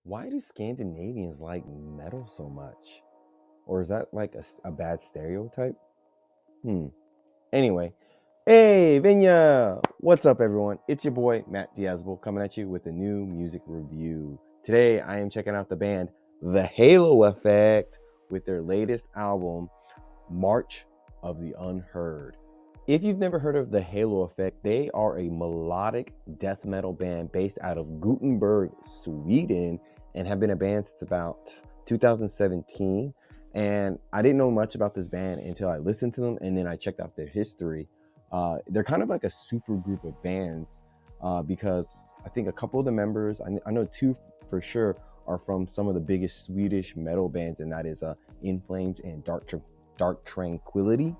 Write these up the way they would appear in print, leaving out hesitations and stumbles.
Why do Scandinavians like metal so much? Or is that like a bad stereotype? Anyway, hey, Vinya! What's up, everyone? It's your boy, Matt Diazable, coming at you with a new music review. Today, I am checking out the band The Halo Effect with their latest album, March of the Unheard. If you've never heard of The Halo Effect, they are a melodic death metal band based out of Gothenburg, Sweden, and have been a band since about 2017. And I didn't know much about this band until I listened to them, and then I checked out their history. They're kind of like a super group of bands because I think a couple of the members, I know two for sure, are from some of the biggest Swedish metal bands, and that is In Flames and Dark Tranquillity.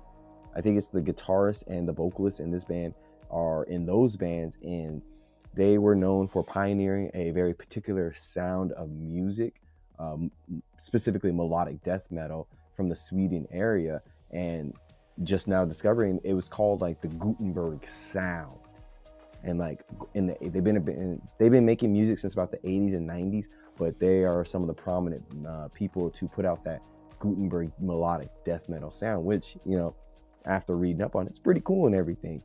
I think it's the guitarist and the vocalist in this band are in those bands, and they were known for pioneering a very particular sound of music, specifically melodic death metal from the Sweden area, and just now discovering it was called like the Gothenburg sound. And like they've been making music since about the 80s and 90s, but they are some of the prominent people to put out that Gothenburg melodic death metal sound, which, you know, after reading up on it, it's pretty cool and everything.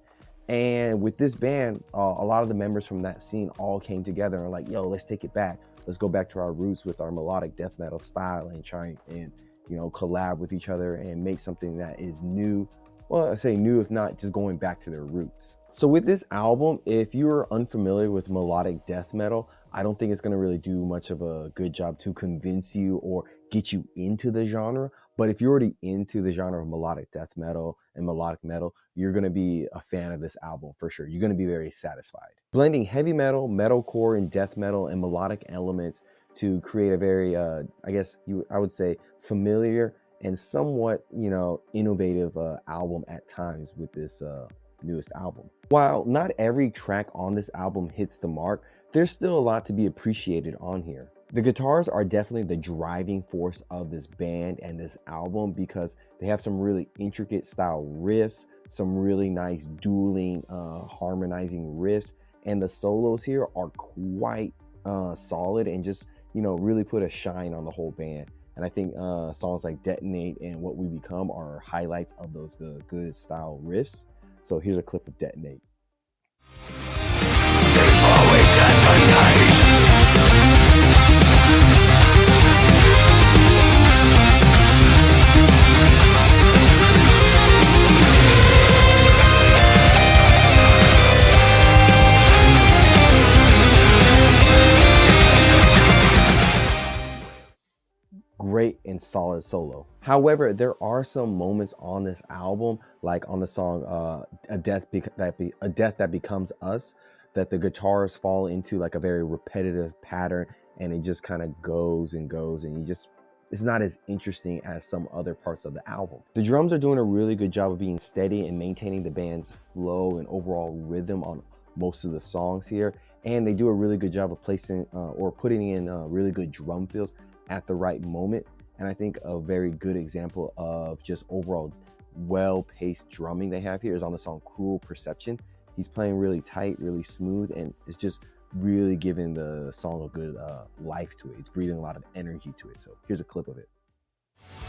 And with this band, a lot of the members from that scene all came together and like, yo, let's take it back. Let's go back to our roots with our melodic death metal style and try and, you know, collab with each other and make something that is new. Well, I say new, if not just going back to their roots. So with this album, if you're unfamiliar with melodic death metal, I don't think it's going to really do much of a good job to convince you or get you into the genre. But if you're already into the genre of melodic death metal and melodic metal, you're going to be a fan of this album for sure. You're going to be very satisfied. Blending heavy metal, metalcore, and death metal and melodic elements to create a very, I would say, familiar and somewhat, you know, innovative album at times with this newest album. While not every track on this album hits the mark, there's still a lot to be appreciated on here. The guitars are definitely the driving force of this band and this album because they have some really intricate style riffs, some really nice dueling, harmonizing riffs, and the solos here are quite solid and just, you know, really put a shine on the whole band. And I think songs like Detonate and What We Become are highlights of those good style riffs. So here's a clip of Detonate. Great and solid solo. However, there are some moments on this album, like on the song A Death That Becomes Us, that the guitars fall into like a very repetitive pattern, and it just kind of goes and goes, and it's not as interesting as some other parts of the album. The drums are doing a really good job of being steady and maintaining the band's flow and overall rhythm on most of the songs here, and they do a really good job of placing or putting in really good drum fills at the right moment. And I think a very good example of just overall well-paced drumming they have here is on the song Cruel Perception. He's playing really tight, really smooth, and it's just really giving the song a good life to it. It's breathing a lot of energy to it. So here's a clip of it.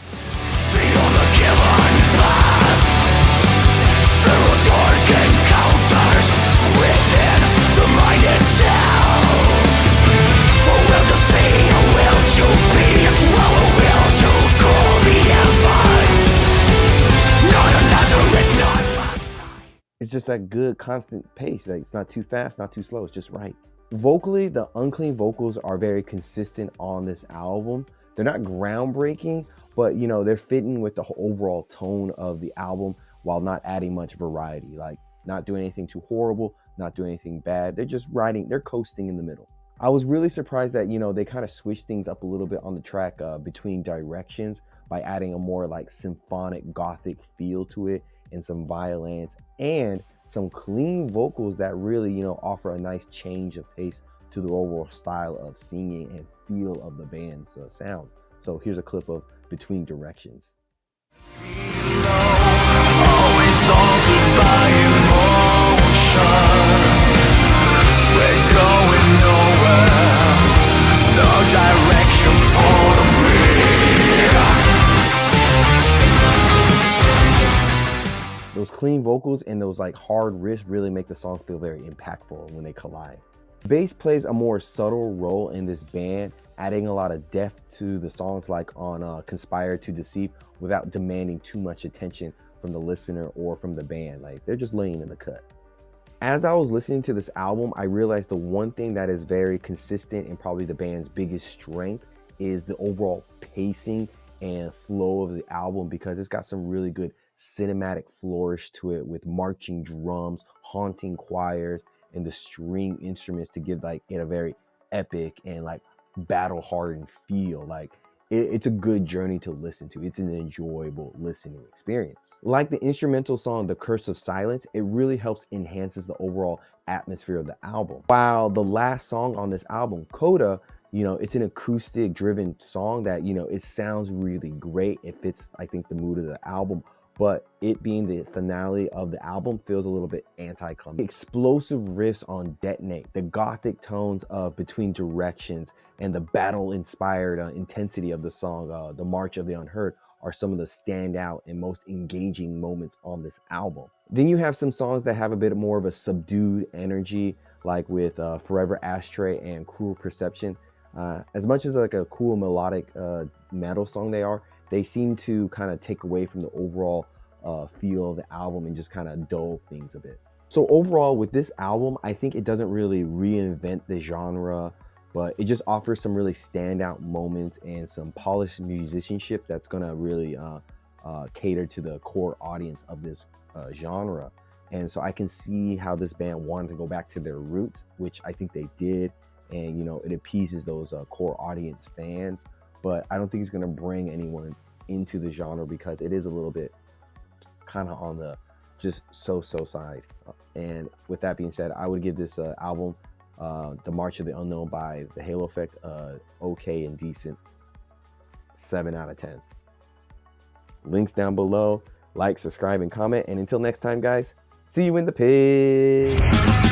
Beyond the given path, there are dark encounters within the mind itself. A will to see, a will to be, well, a will to call the heavens. Not a Nazareth, not my side. It's just that good constant pace. Like, it's not too fast, not too slow. It's just right. Vocally, the unclean vocals are very consistent on this album. They're not groundbreaking, but, you know, they're fitting with the overall tone of the album while not adding much variety. Like, not doing anything too horrible, not doing anything bad. They're just they're coasting in the middle. I was really surprised that, you know, they kind of switched things up a little bit on the track Between Directions by adding a more like symphonic gothic feel to it and some violins and some clean vocals that really, you know, offer a nice change of pace to the overall style of singing and feel of the band's sound. So here's a clip of Between Directions. Always altered by emotion. We're going nowhere. No time. clean vocals and those like hard riffs really make the song feel very impactful when they collide. Bass plays a more subtle role in this band, adding a lot of depth to the songs like on Conspire to Deceive without demanding too much attention from the listener or from the band. Like, they're just laying in the cut. As I was listening to this album, I realized the one thing that is very consistent and probably the band's biggest strength is the overall pacing and flow of the album, because it's got some really good cinematic flourish to it with marching drums, haunting choirs, and the string instruments to give like it a very epic and like battle hardened feel. Like, it's a good journey to listen to. It's an enjoyable listening experience. Like the instrumental song, The Curse of Silence, it really helps enhances the overall atmosphere of the album. While the last song on this album, Coda, you know, it's an acoustic driven song that, you know, it sounds really great. It fits, I think, the mood of the album, but it being the finale of the album feels a little bit anticlimactic. Explosive riffs on Detonate, the gothic tones of Between Directions, and the battle-inspired intensity of the song, The March of the Unheard, are some of the standout and most engaging moments on this album. Then you have some songs that have a bit more of a subdued energy, like with Forever Ashtray and Cruel Perception. As much as like a cool melodic metal song they seem to kind of take away from the overall feel of the album and just kind of dull things a bit. So overall, with this album, I think it doesn't really reinvent the genre, but it just offers some really standout moments and some polished musicianship that's gonna really cater to the core audience of this genre. And so I can see how this band wanted to go back to their roots, which I think they did. And, you know, it appeases those core audience fans, but I don't think it's gonna bring anyone into the genre because it is a little bit kind of on the just so-so side. And with that being said, I would give this album, The March of the Unknown by The Halo Effect, okay and decent 7 out of 10. Links down below. Like, subscribe, and comment. And until next time, guys, see you in the pig.